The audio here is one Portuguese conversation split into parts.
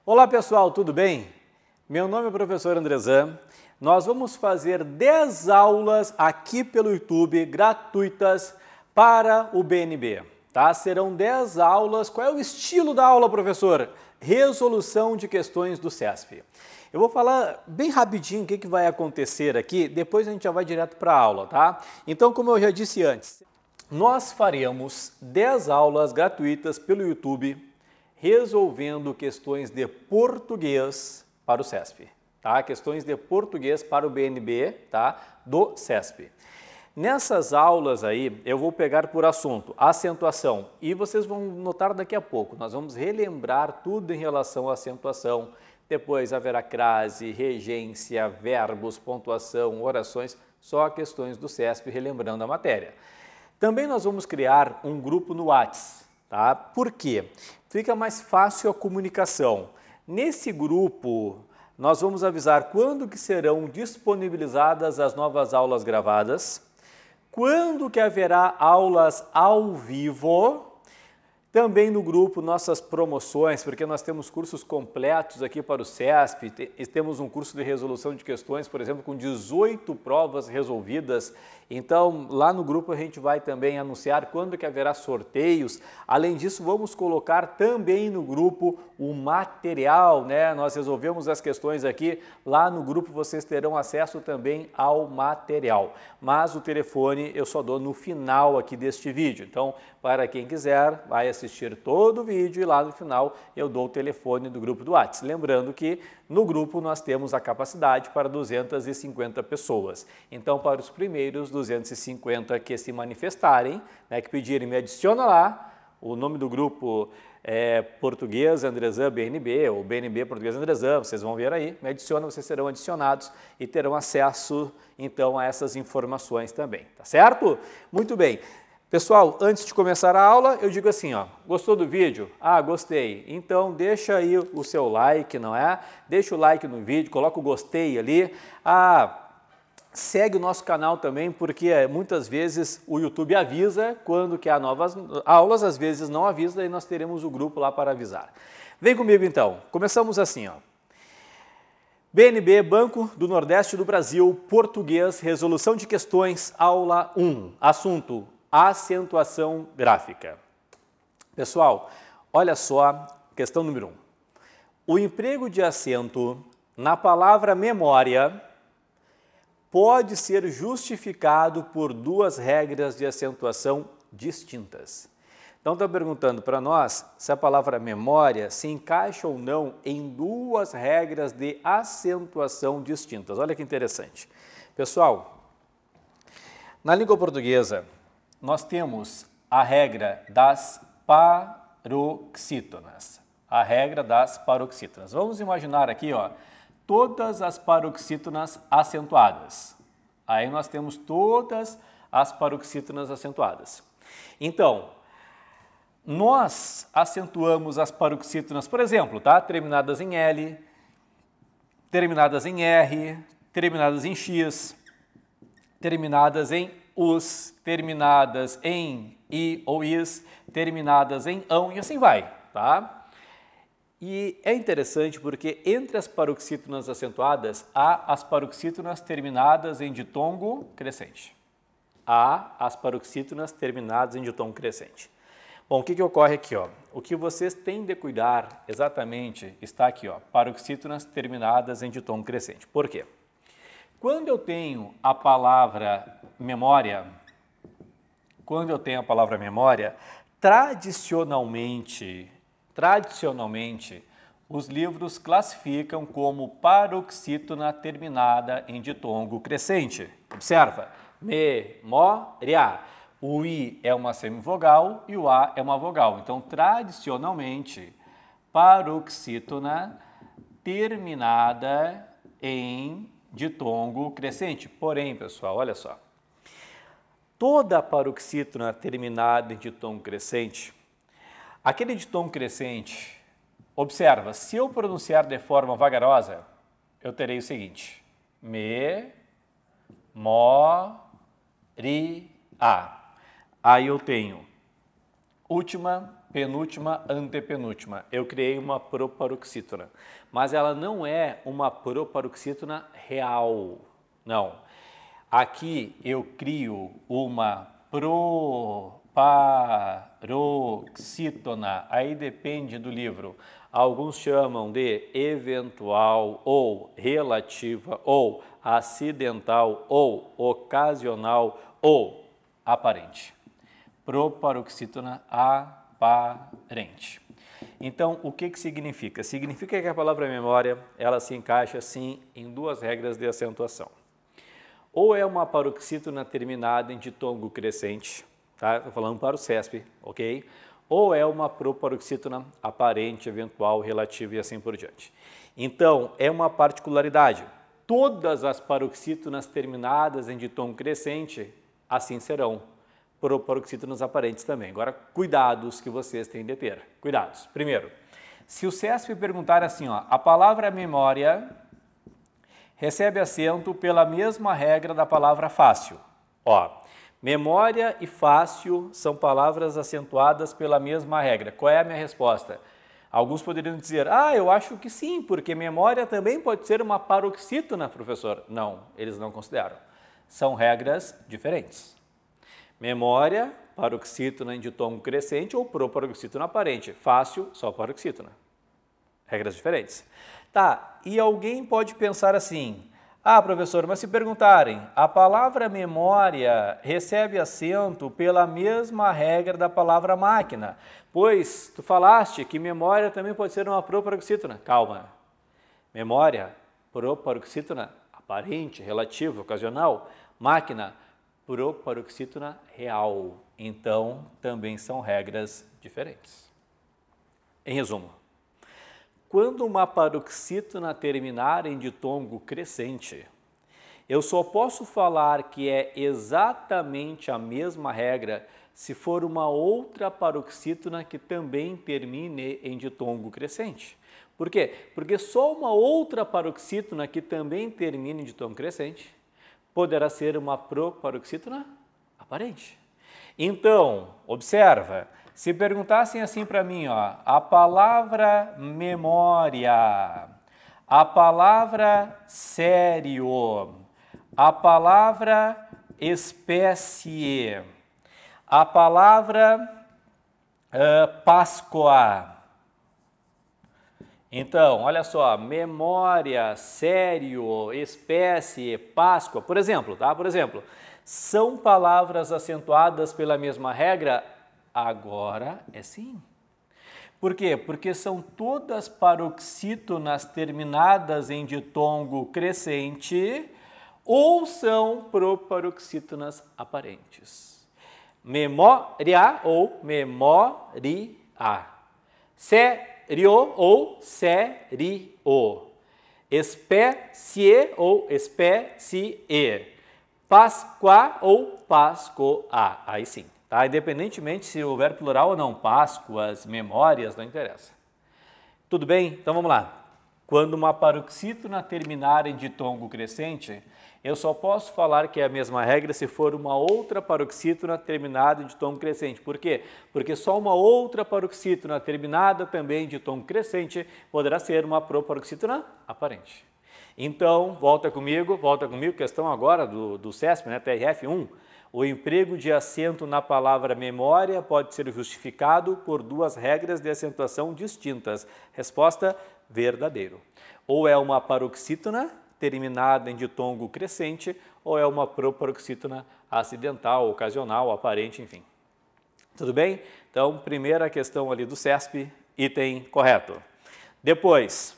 Olá pessoal, tudo bem? Meu nome é o professor Andrezan. Nós vamos fazer 10 aulas aqui pelo YouTube, gratuitas, para o BNB. Tá? Serão 10 aulas. Qual é o estilo da aula, professor? Resolução de questões do CESP. Eu vou falar bem rapidinho o que vai acontecer aqui, depois a gente já vai direto para a aula, tá? Então, como eu já disse antes, nós faremos 10 aulas gratuitas pelo YouTube, resolvendo questões de português para o CESP, tá? Questões de português para o BNB, tá? Do CESP. Nessas aulas aí, eu vou pegar por assunto acentuação e vocês vão notar daqui a pouco, nós vamos relembrar tudo em relação à acentuação, depois haverá crase, regência, verbos, pontuação, orações, só questões do CESP relembrando a matéria. Também nós vamos criar um grupo no WhatsApp, tá? Por quê? Fica mais fácil a comunicação. Nesse grupo, nós vamos avisar quando que serão disponibilizadas as novas aulas gravadas, quando que haverá aulas ao vivo, também no grupo nossas promoções, porque nós temos cursos completos aqui para o CESP, temos um curso de resolução de questões, por exemplo, com 18 provas resolvidas. Então, lá no grupo a gente vai também anunciar quando que haverá sorteios. Além disso, vamos colocar também no grupo o material, né? Nós resolvemos as questões aqui, lá no grupo vocês terão acesso também ao material. Mas o telefone eu só dou no final aqui deste vídeo. Então, para quem quiser, vai assistir todo o vídeo e lá no final eu dou o telefone do grupo do WhatsApp. Lembrando que no grupo nós temos a capacidade para 250 pessoas. Então, para os primeiros 250 que se manifestarem, né, que pedirem, me adiciona lá, o nome do grupo é Português Andrezan BNB, ou BNB Português Andrezan, vocês vão ver aí, me adiciona, vocês serão adicionados e terão acesso, então, a essas informações também, tá certo? Muito bem. Pessoal, antes de começar a aula, eu digo assim, ó, gostou do vídeo? Ah, gostei. Então, deixa aí o seu like, não é? Deixa o like no vídeo, coloca o gostei ali. Segue o nosso canal também, porque muitas vezes o YouTube avisa quando que há novas aulas, às vezes não avisa, e nós teremos o grupo lá para avisar. Vem comigo então, começamos assim, ó. BNB, Banco do Nordeste do Brasil, Português, Resolução de Questões, aula 1, assunto acentuação gráfica. Pessoal, olha só, questão número 1. O emprego de acento na palavra memória pode ser justificado por duas regras de acentuação distintas. Então, está perguntando para nós se a palavra memória se encaixa ou não em duas regras de acentuação distintas. Olha que interessante. Pessoal, na língua portuguesa, nós temos a regra das paroxítonas. A regra das paroxítonas. Vamos imaginar aqui, ó, todas as paroxítonas acentuadas. Aí nós temos todas as paroxítonas acentuadas. Então, nós acentuamos as paroxítonas, por exemplo, tá? Terminadas em L, terminadas em R, terminadas em X, terminadas em us, terminadas em i ou is, terminadas em ão e assim vai, tá? E é interessante porque entre as paroxítonas acentuadas há as paroxítonas terminadas em ditongo crescente. Há as paroxítonas terminadas em ditongo crescente. Bom, o que ocorre aqui, ó? O que vocês têm de cuidar exatamente está aqui, ó, paroxítonas terminadas em ditongo crescente. Por quê? Quando eu tenho a palavra memória, tradicionalmente, os livros classificam como paroxítona terminada em ditongo crescente. Observa, memória. O I é uma semivogal e o A é uma vogal. Então, tradicionalmente, paroxítona terminada em ditongo crescente. Porém, pessoal, olha só. Toda paroxítona terminada em ditongo crescente, aquele ditongo crescente, observa, se eu pronunciar de forma vagarosa, eu terei o seguinte, ri, a. Aí eu tenho última penúltima, antepenúltima. Eu criei uma proparoxítona, mas ela não é uma proparoxítona real, não. Aqui eu crio uma proparoxítona, aí depende do livro. Alguns chamam de eventual ou relativa ou acidental ou ocasional ou aparente. Proparoxítona aparente. Então, o que significa? Significa que a palavra memória, ela se encaixa, assim, em duas regras de acentuação. Ou é uma paroxítona terminada em ditongo crescente, tá? Estou falando para o CESP, ok? Ou é uma proparoxítona aparente, eventual, relativa e assim por diante. Então, é uma particularidade. Todas as paroxítonas terminadas em ditongo crescente, assim serão. Proparoxítonas aparentes também. Agora, cuidados que vocês têm de ter. Cuidados. Primeiro, se o CESP perguntar assim, ó, a palavra memória recebe acento pela mesma regra da palavra fácil. Ó, memória e fácil são palavras acentuadas pela mesma regra. Qual é a minha resposta? Alguns poderiam dizer, eu acho que sim, porque memória também pode ser uma paroxítona, professor. Não, eles não consideram. São regras diferentes. Memória, paroxítona em ditongo crescente ou proparoxítona aparente. Fácil, só paroxítona. Regras diferentes. Tá, e alguém pode pensar assim, professor, mas se perguntarem, a palavra memória recebe acento pela mesma regra da palavra máquina, pois tu falaste que memória também pode ser uma proparoxítona. Calma. Memória, proparoxítona aparente, relativa, ocasional. Máquina, proparoxítona real. Então, também são regras diferentes. Em resumo, quando uma paroxítona terminar em ditongo crescente, eu só posso falar que é exatamente a mesma regra se for uma outra paroxítona que também termine em ditongo crescente. Por quê? Porque só uma outra paroxítona que também termine em ditongo crescente poderá ser uma proparoxítona aparente. Então, observa, se perguntassem assim para mim, ó, a palavra memória, a palavra sério, a palavra espécie, a palavra Páscoa. Então, olha só, memória, sério, espécie, Páscoa, por exemplo, tá? Por exemplo, são palavras acentuadas pela mesma regra? Agora é sim. Por quê? Porque são todas paroxítonas terminadas em ditongo crescente ou são proparoxítonas aparentes. Memória ou memoria. Sério ou sério. Espécie ou espécie. Páscoa ou Páscoa. Aí sim. Tá? Independentemente se houver plural ou não, Páscoas, memórias, não interessa. Tudo bem? Então vamos lá. Quando uma paroxítona terminar em ditongo crescente, eu só posso falar que é a mesma regra se for uma outra paroxítona terminada em ditongo crescente. Por quê? Porque só uma outra paroxítona terminada também em ditongo crescente poderá ser uma proparoxítona aparente. Então, volta comigo, questão agora do CESP, né, TRF1. O emprego de acento na palavra memória pode ser justificado por duas regras de acentuação distintas. Resposta, verdadeiro. Ou é uma paroxítona terminada em ditongo crescente, ou é uma proparoxítona acidental, ocasional, aparente, enfim. Tudo bem? Então, primeira questão ali do CESP, item correto. Depois,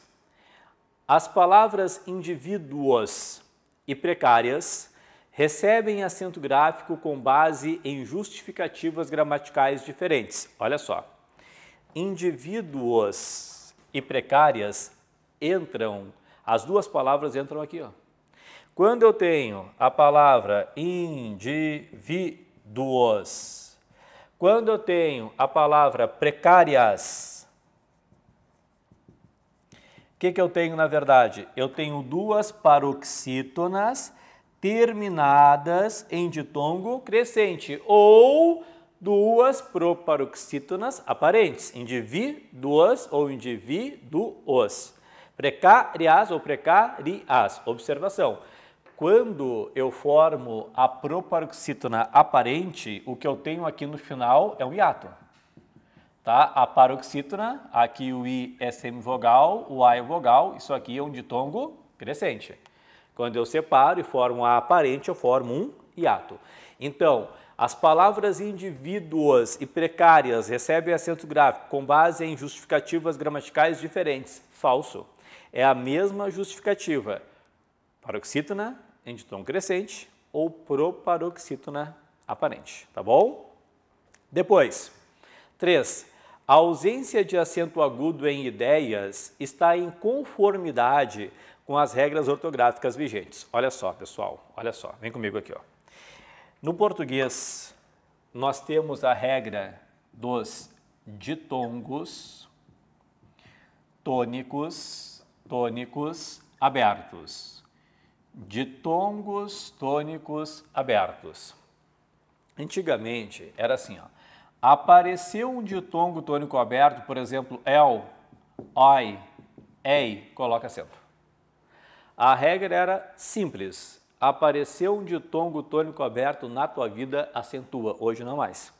as palavras indivíduos e precárias recebem acento gráfico com base em justificativas gramaticais diferentes. Olha só, indivíduos e precárias entram, as duas palavras entram aqui, ó. Quando eu tenho a palavra indivíduos, quando eu tenho a palavra precárias, o que eu tenho na verdade? Eu tenho duas paroxítonas terminadas em ditongo crescente ou duas proparoxítonas aparentes, indivíduas ou indivíduos. Precárias ou precárias. Observação. Quando eu formo a proparoxítona aparente, o que eu tenho aqui no final é um hiato. Tá? A paroxítona, aqui o I é semivogal, o A é vogal, isso aqui é um ditongo crescente. Quando eu separo e formo a aparente, eu formo um hiato. Então, as palavras indivíduos e precárias recebem acento gráfico com base em justificativas gramaticais diferentes. Falso. É a mesma justificativa. Paroxítona em ditongo crescente ou proparoxítona aparente, tá bom? Depois, 3. A ausência de acento agudo em ideias está em conformidade com as regras ortográficas vigentes. Olha só, pessoal, olha só, vem comigo aqui, ó. No português, nós temos a regra dos ditongos tônicos abertos. Ditongos tônicos abertos. Antigamente era assim, ó. Apareceu um ditongo tônico aberto, por exemplo, el, oi, ei, coloca acento. A regra era simples. Apareceu um ditongo tônico aberto na tua vida, acentua. Hoje não mais.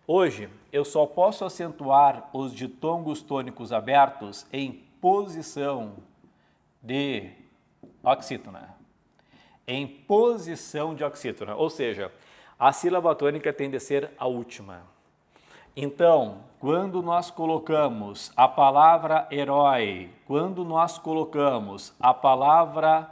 Hoje eu só posso acentuar os ditongos tônicos abertos em posição de oxítona. Em posição de oxítona, ou seja, a sílaba tônica tende a ser a última. Então, quando nós colocamos a palavra herói, quando nós colocamos a palavra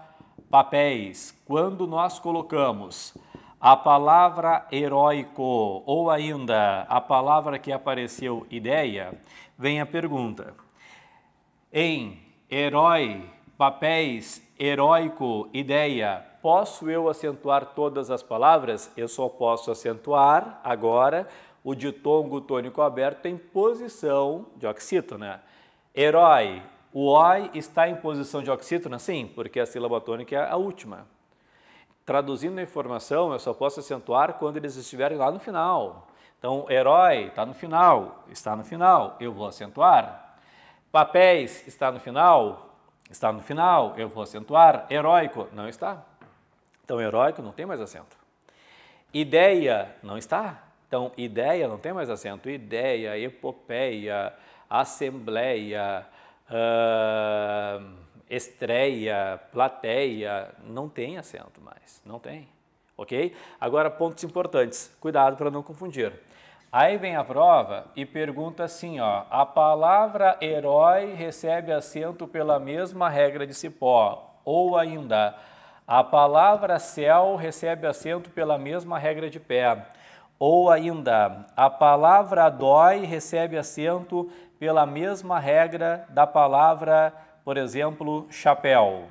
papéis, quando nós colocamos a palavra heróico ou ainda a palavra que apareceu ideia, vem a pergunta. Em herói, papéis, heróico, ideia, posso eu acentuar todas as palavras? Eu só posso acentuar agora o ditongo tônico aberto em posição de oxítona. Herói, o oi está em posição de oxítona? Sim, porque a sílaba tônica é a última. Traduzindo a informação, eu só posso acentuar quando eles estiverem lá no final. Então, herói está no final, eu vou acentuar. Papéis está no final, eu vou acentuar. Heróico, não está. Então, heróico não tem mais acento. Ideia, não está. Então, ideia não tem mais acento. Ideia, epopeia, assembleia, estreia, plateia, não tem acento mais, não tem. Ok? Agora, pontos importantes. Cuidado para não confundir. Aí vem a prova e pergunta assim, ó, a palavra herói recebe acento pela mesma regra de Cipó, ou ainda, a palavra céu recebe acento pela mesma regra de Pé, ou ainda, a palavra dói recebe acento pela mesma regra da palavra, por exemplo, chapéu,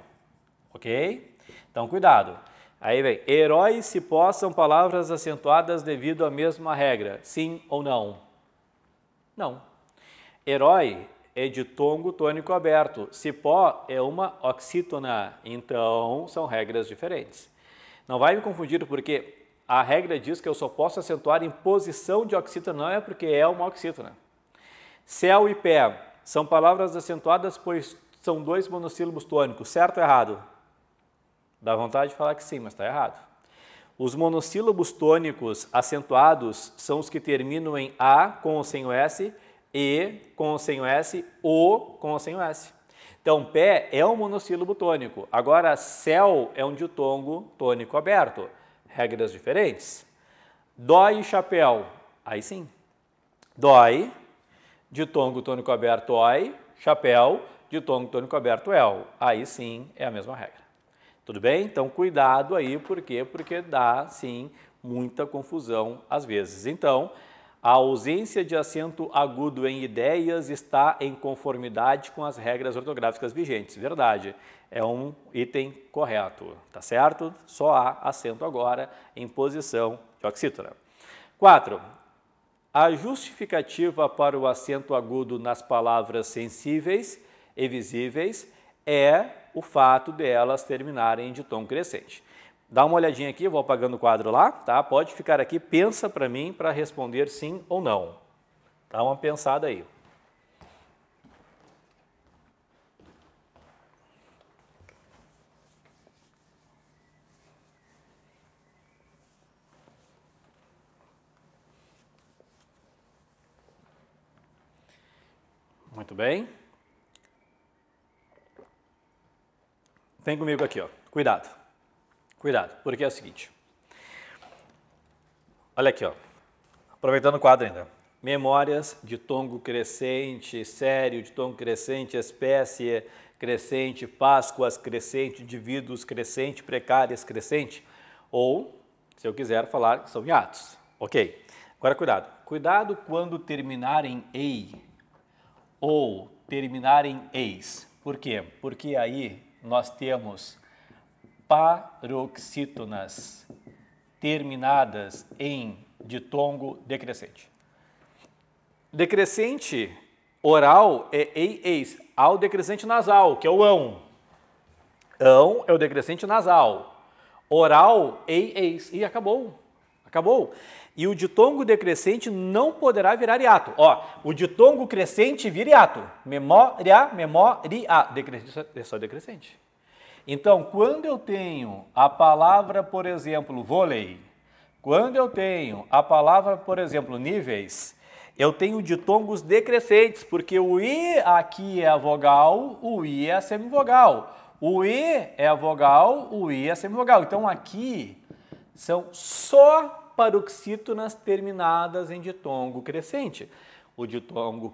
ok? Então, cuidado. Aí vem, herói e cipó são palavras acentuadas devido à mesma regra, sim ou não? Não. Herói é ditongo tônico aberto, cipó é uma oxítona, então são regras diferentes. Não vai me confundir porque a regra diz que eu só posso acentuar em posição de oxítona, não é porque é uma oxítona. Céu e pé são palavras acentuadas pois são dois monossílabos tônicos, certo ou errado? Dá vontade de falar que sim, mas está errado. Os monossílabos tônicos acentuados são os que terminam em A com ou sem o S, E com ou sem o S, O com ou sem o S. Então, pé é um monossílabo tônico. Agora, céu é um ditongo tônico aberto. Regras diferentes. Dói e chapéu. Aí sim. Dói, ditongo tônico aberto oi, chapéu, ditongo tônico aberto el. Aí sim é a mesma regra. Tudo bem? Então, cuidado aí, por quê? Porque dá, sim, muita confusão às vezes. Então, a ausência de acento agudo em ideias está em conformidade com as regras ortográficas vigentes. Verdade, é um item correto, tá certo? Só há acento agora em posição de oxítona. 4. A justificativa para o acento agudo nas palavras sensíveis e visíveis é o fato de elas terminarem em ditongo crescente. Dá uma olhadinha aqui, eu vou apagando o quadro lá, tá? Pode ficar aqui, pensa para mim para responder sim ou não. Dá uma pensada aí. Muito bem. Vem comigo aqui, ó. Cuidado. Cuidado, porque é o seguinte. Olha aqui, ó. Aproveitando o quadro ainda. Memórias de tongo crescente, sério, de tongo crescente, espécie crescente, Páscoas crescente, indivíduos crescente, precárias crescente. Ou, se eu quiser falar, são hiatos. Ok. Agora, cuidado. Cuidado quando terminar em ei ou terminar em eis. Por quê? Porque aí nós temos paroxítonas terminadas em ditongo decrescente. Decrescente oral é ei, eis. Há o decrescente nasal, que é o ão. Ão é o decrescente nasal. Oral, ei, eis. E acabou. Acabou. E o ditongo decrescente não poderá virar hiato. Ó, o ditongo crescente vira hiato. Memória, memoria. Decrescente é só decrescente. Então, quando eu tenho a palavra, por exemplo, vôlei, quando eu tenho a palavra, por exemplo, níveis, eu tenho ditongos decrescentes, porque o I aqui é a vogal, o I é a semivogal. O I é a vogal, o I é a semivogal. Então, aqui são só paroxítonas terminadas em ditongo crescente. O ditongo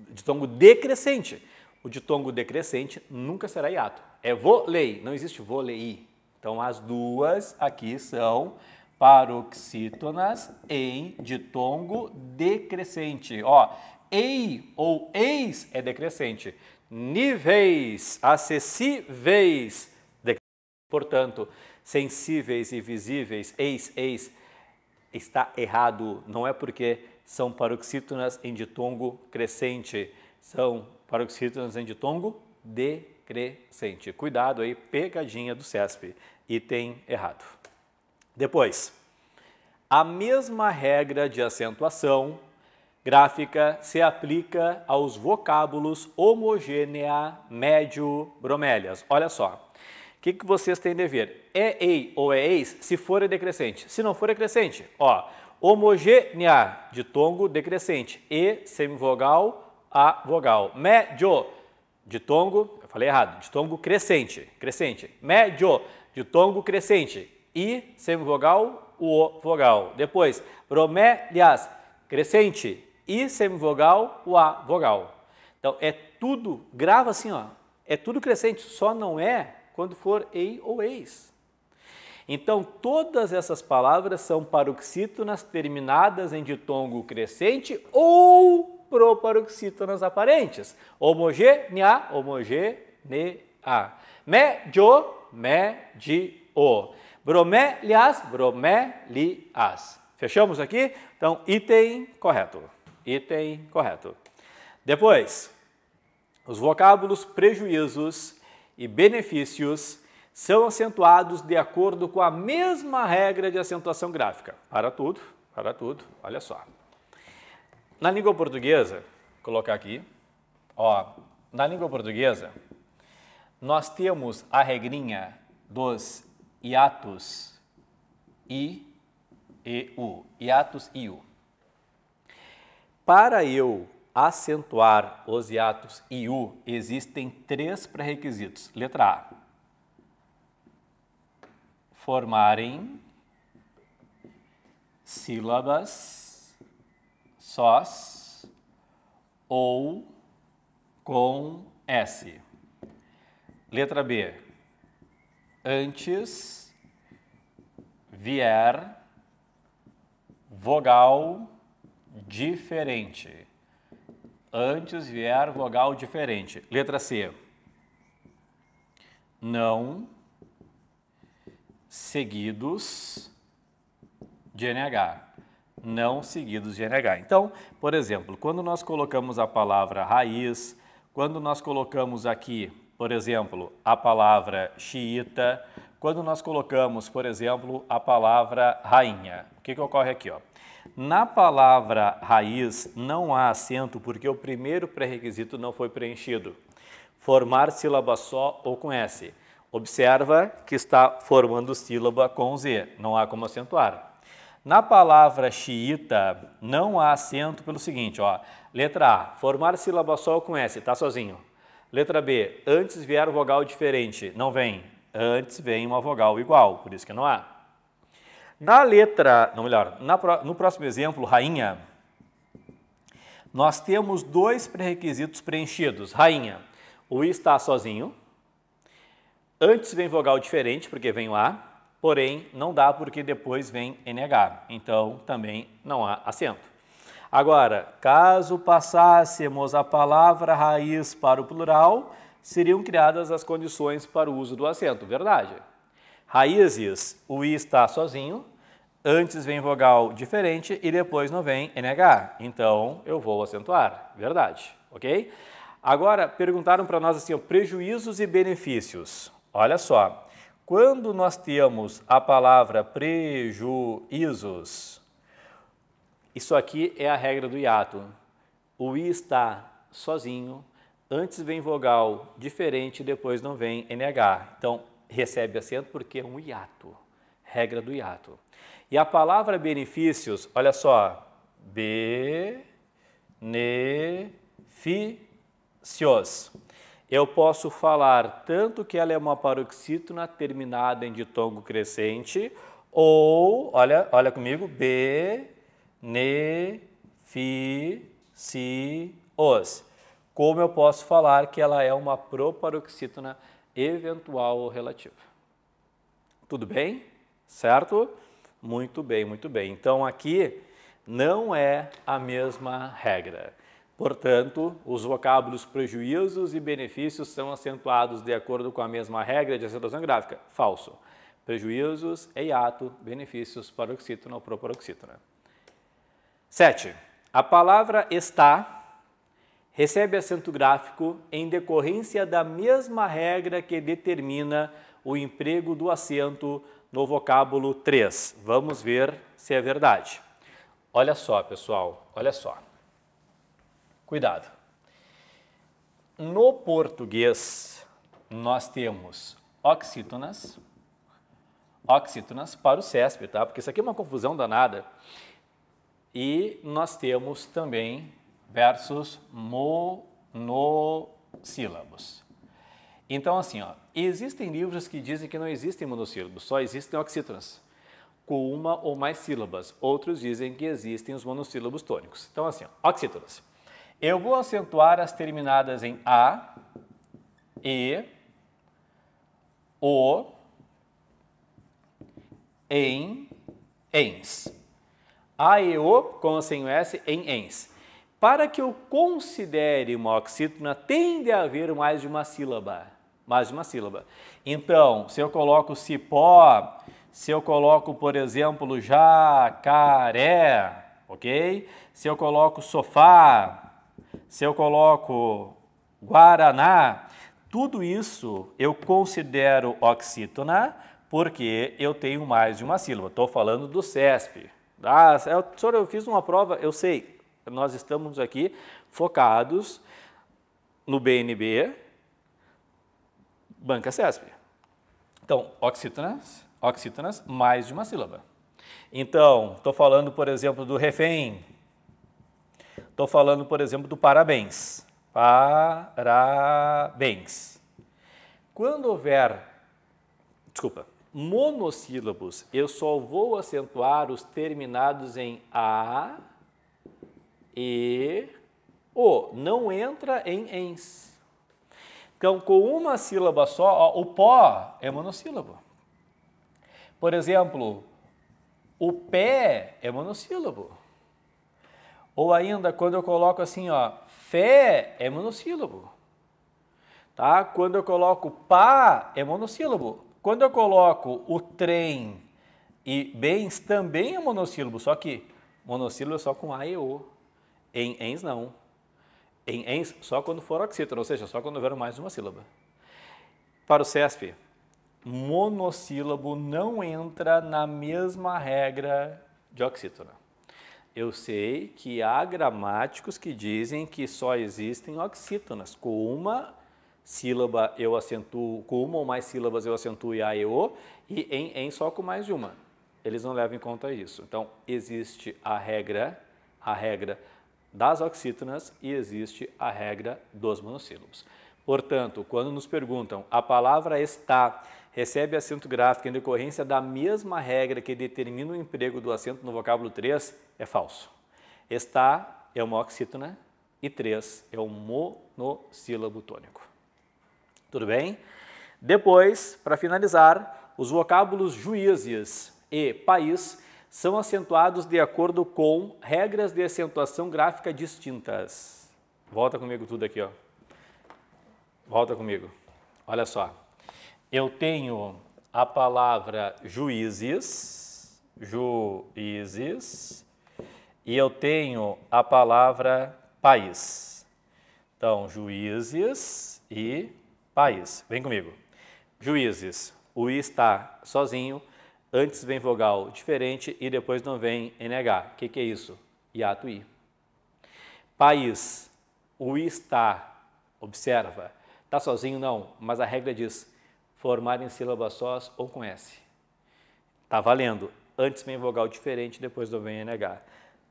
ditongo decrescente. O ditongo decrescente nunca será hiato. É vôlei, não existe vôlei. Então, as duas aqui são paroxítonas em ditongo decrescente. Ó, ei ou eis é decrescente. Níveis, acessíveis, decrescente. Portanto, sensíveis e visíveis, eis, está errado. Não é porque são paroxítonas em ditongo crescente, são paroxítonas em ditongo decrescente. Cuidado aí, pegadinha do CESP, item errado. Depois, a mesma regra de acentuação gráfica se aplica aos vocábulos homogênea, médio, bromélias. Olha só. O que vocês têm de ver? É ei ou é eis se for é decrescente. Se não for é crescente, ó, homogênea, ditongo decrescente. E, semivogal, a vogal. Médio, ditongo, eu falei errado, ditongo crescente, crescente. Médio, ditongo crescente. I, semivogal, o vogal. Depois, bromélias, crescente. I, semivogal, o a vogal. Então, é tudo, grava assim, ó, é tudo crescente, só não é quando for ei ou eis. Então, todas essas palavras são paroxítonas terminadas em ditongo crescente ou proparoxítonas aparentes. Homogênea, homogênea. Médio, médio. Bromélias, bromélias. Fechamos aqui? Então, item correto. Item correto. Depois, os vocábulos prejuízos e benefícios são acentuados de acordo com a mesma regra de acentuação gráfica. Para tudo, olha só. Na língua portuguesa, vou colocar aqui, ó, na língua portuguesa, nós temos a regrinha dos hiatos I e U. Hiatos e U. Para eu acentuar os hiatos I U, existem 3 pré-requisitos. Letra A. Formarem sílabas sós ou com S. Letra B. Antes vier vogal diferente. Antes vier vogal diferente. Letra C. Não seguidos de NH. Não seguidos de NH. Então, por exemplo, quando nós colocamos a palavra raiz, quando nós colocamos aqui, por exemplo, a palavra xiita, quando nós colocamos, por exemplo, a palavra rainha. O que ocorre aqui? Ó? Na palavra raiz não há acento porque o primeiro pré-requisito não foi preenchido. Formar sílaba só ou com S. Observa que está formando sílaba com Z, não há como acentuar. Na palavra xiita não há acento pelo seguinte, ó. Letra A, formar sílaba só ou com S, está sozinho. Letra B, antes vier vogal diferente, não vem. Antes vem uma vogal igual, por isso que não há. Na letra, não melhor, no próximo exemplo, rainha, nós temos dois pré-requisitos preenchidos. Rainha, o I está sozinho, antes vem vogal diferente, porque vem o A, porém não dá porque depois vem NH, então também não há acento. Agora, caso passássemos a palavra raiz para o plural, seriam criadas as condições para o uso do acento, verdade? Raízes, o I está sozinho, antes vem vogal diferente e depois não vem NH, então eu vou acentuar, verdade, ok? Agora, perguntaram para nós assim, ó, prejuízos e benefícios. Olha só, quando nós temos a palavra prejuízos, isso aqui é a regra do hiato. O I está sozinho, antes vem vogal diferente, depois não vem NH. Então, recebe acento porque é um hiato, regra do hiato. E a palavra benefícios, olha só, benefícios. Eu posso falar tanto que ela é uma paroxítona terminada em ditongo crescente, ou, olha comigo, benefícios. Como eu posso falar que ela é uma proparoxítona eventual ou relativa. Tudo bem? Certo? Muito bem, muito bem. Então, aqui não é a mesma regra. Portanto, os vocábulos prejuízos e benefícios são acentuados de acordo com a mesma regra de acentuação gráfica. Falso. Prejuízos é hiato, benefícios paroxítona ou proparoxítona. 7. A palavra está recebe acento gráfico em decorrência da mesma regra que determina o emprego do acento no vocábulo 3. Vamos ver se é verdade. Olha só, pessoal, olha só. Cuidado. No português, nós temos oxítonas para o CESP, tá? Porque isso aqui é uma confusão danada. E nós temos também versos monossílabos. Então, assim, ó, existem livros que dizem que não existem monossílabos, só existem oxítonas, com uma ou mais sílabas. Outros dizem que existem os monossílabos tônicos. Então, assim, ó, oxítonas. Eu vou acentuar as terminadas em A, E, O, em, ens. A, E, O, com ou sem o S, em, ens. Para que eu considere uma oxítona, tem de haver mais de uma sílaba. Mais de uma sílaba. Então, se eu coloco cipó, se eu coloco, por exemplo, jacaré, ok? Se eu coloco sofá, se eu coloco guaraná, tudo isso eu considero oxítona porque eu tenho mais de uma sílaba. Estou falando do CESP. Ah, senhor, eu fiz uma prova, eu sei, nós estamos aqui focados no BNB, Banca CESP. Então, oxítonas, mais de uma sílaba. Então, estou falando, por exemplo, do refém. Estou falando, por exemplo, do parabéns. Parabéns. Quando houver, monossílabos, eu só vou acentuar os terminados em A, E, O. Não entra em ens. Então, com uma sílaba só, ó, o pó é monossílabo. Por exemplo, o pé é monossílabo. Ou ainda, quando eu coloco assim, ó, fé é monossílabo. Tá? Quando eu coloco pá, é monossílabo. Quando eu coloco o trem e bens, também é monossílabo, só que monossílabo é só com A e O. Em ens, não. Em ens, só quando for oxítona, ou seja, só quando houver mais de uma sílaba. Para o CESP, monossílabo não entra na mesma regra de oxítona. Eu sei que há gramáticos que dizem que só existem oxítonas. Com uma sílaba eu acentuo, com uma ou mais sílabas eu acentuo a e o, e em só com mais de uma. Eles não levam em conta isso. Então, existe a regra das oxítonas e existe a regra dos monossílabos. Portanto, quando nos perguntam, a palavra está recebe acento gráfico em decorrência da mesma regra que determina o emprego do acento no vocábulo 3, é falso. Está é uma oxítona e 3 é um monossílabo tônico. Tudo bem? Depois, para finalizar, os vocábulos juízes e país são acentuados de acordo com regras de acentuação gráfica distintas. Volta comigo tudo aqui, ó. Volta comigo. Olha só. Eu tenho a palavra juízes, e eu tenho a palavra país. Então, juízes e país. Vem comigo. Juízes, o I está sozinho, antes vem vogal diferente e depois não vem NH. O que é isso? Hiato I. País, o I está, observa, está sozinho não, mas a regra diz formar em sílabas sós ou com S. Está valendo. Antes vem vogal diferente, depois não vem NH.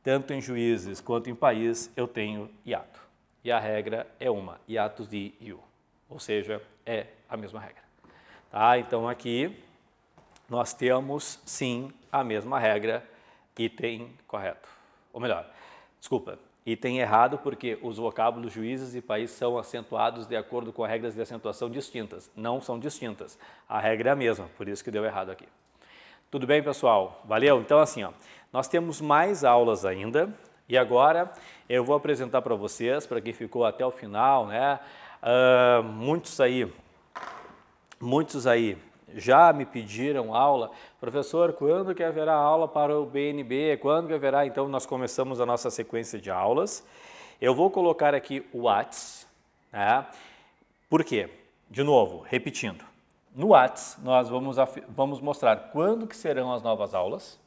Tanto em juízes quanto em país eu tenho hiato. E a regra é uma, hiatos I e U. Ou seja, é a mesma regra. Tá? Então aqui nós temos sim a mesma regra, item correto. Ou melhor, desculpa, item errado porque os vocábulos juízes e país são acentuados de acordo com regras de acentuação distintas. Não são distintas. A regra é a mesma, por isso que deu errado aqui. Tudo bem, pessoal? Valeu? Então assim, ó, nós temos mais aulas ainda e agora eu vou apresentar para vocês, para quem ficou até o final, né? Muitos aí já me pediram aula, professor, quando que haverá aula para o BNB? Quando que haverá? Então, nós começamos a nossa sequência de aulas. Eu vou colocar aqui o Whats, né? Por quê? De novo, repetindo. No Whats, nós vamos mostrar quando que serão as novas aulas.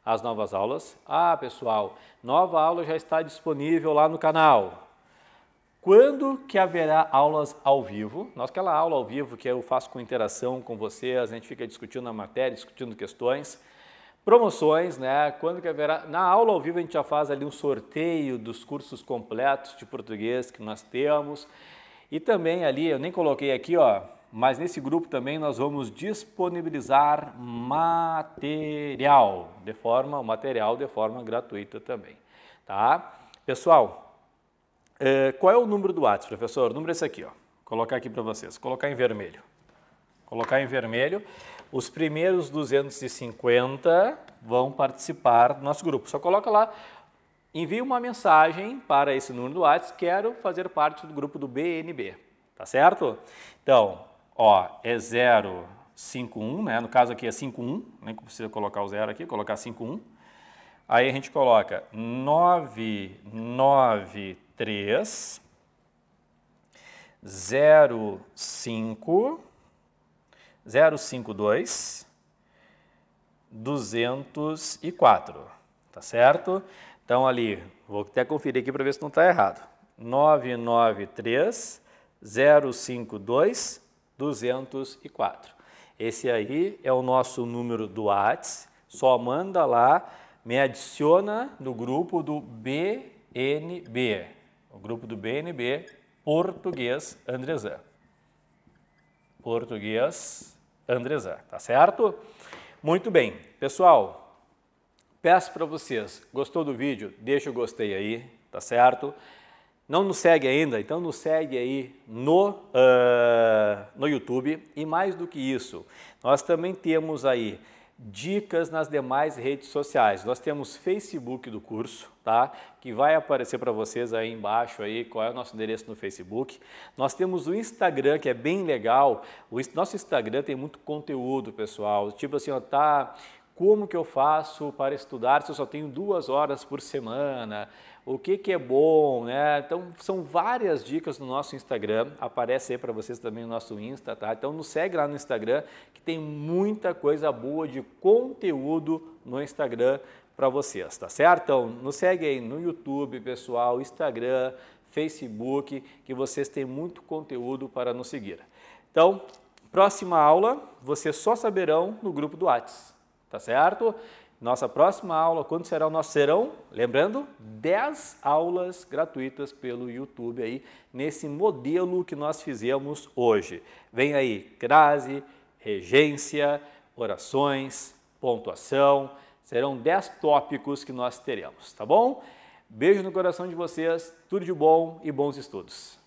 As novas aulas. Ah, pessoal, nova aula já está disponível lá no canal. Quando que haverá aulas ao vivo? Aquela aula ao vivo que eu faço com interação com vocês, a gente fica discutindo a matéria, discutindo questões. Promoções, né? Quando que haverá? Na aula ao vivo a gente já faz ali um sorteio dos cursos completos de português que nós temos. E também ali, eu nem coloquei aqui, ó, mas nesse grupo também nós vamos disponibilizar material de forma gratuita também, tá? Pessoal, qual é o número do WhatsApp, professor? O número é esse aqui, ó. Vou colocar aqui para vocês. Colocar em vermelho. Colocar em vermelho. Os primeiros 250 vão participar do nosso grupo. Só coloca lá, envia uma mensagem para esse número do WhatsApp, quero fazer parte do grupo do BNB. Tá certo? Então, ó, é 051, né? No caso aqui é 51, nem precisa colocar o 0 aqui, colocar 51. Aí a gente coloca 993 05 052 204, tá certo? Então ali, vou até conferir aqui para ver se não está errado. 993 052 204. Esse aí é o nosso número do WhatsApp, só manda lá, me adiciona no grupo do BNB, o grupo do BNB Português Andrezan. Português Andrezan, tá certo? Muito bem, pessoal, peço para vocês, gostou do vídeo? Deixa o gostei aí, tá certo? Não nos segue ainda? Então nos segue aí no YouTube e mais do que isso, nós também temos aí dicas nas demais redes sociais. Nós temos Facebook do curso, tá? Que vai aparecer para vocês aí embaixo aí qual é o nosso endereço no Facebook. Nós temos o Instagram, que é bem legal. Nosso Instagram tem muito conteúdo, pessoal. Tipo assim, ó, tá, como que eu faço para estudar se eu só tenho 2 horas por semana? o que é bom, né? Então, são várias dicas no nosso Instagram, aparece aí para vocês também no nosso Insta, tá? Então, nos segue lá no Instagram, que tem muita coisa boa de conteúdo no Instagram para vocês, tá certo? Então, nos segue aí no YouTube, pessoal, Instagram, Facebook, que vocês têm muito conteúdo para nos seguir. Então, próxima aula, vocês só saberão no grupo do WhatsApp, tá certo? Nossa próxima aula, quando será o nosso serão? Lembrando, 10 aulas gratuitas pelo YouTube aí, nesse modelo que nós fizemos hoje. Vem aí, crase, regência, orações, pontuação, serão 10 tópicos que nós teremos, tá bom? Beijo no coração de vocês, tudo de bom e bons estudos.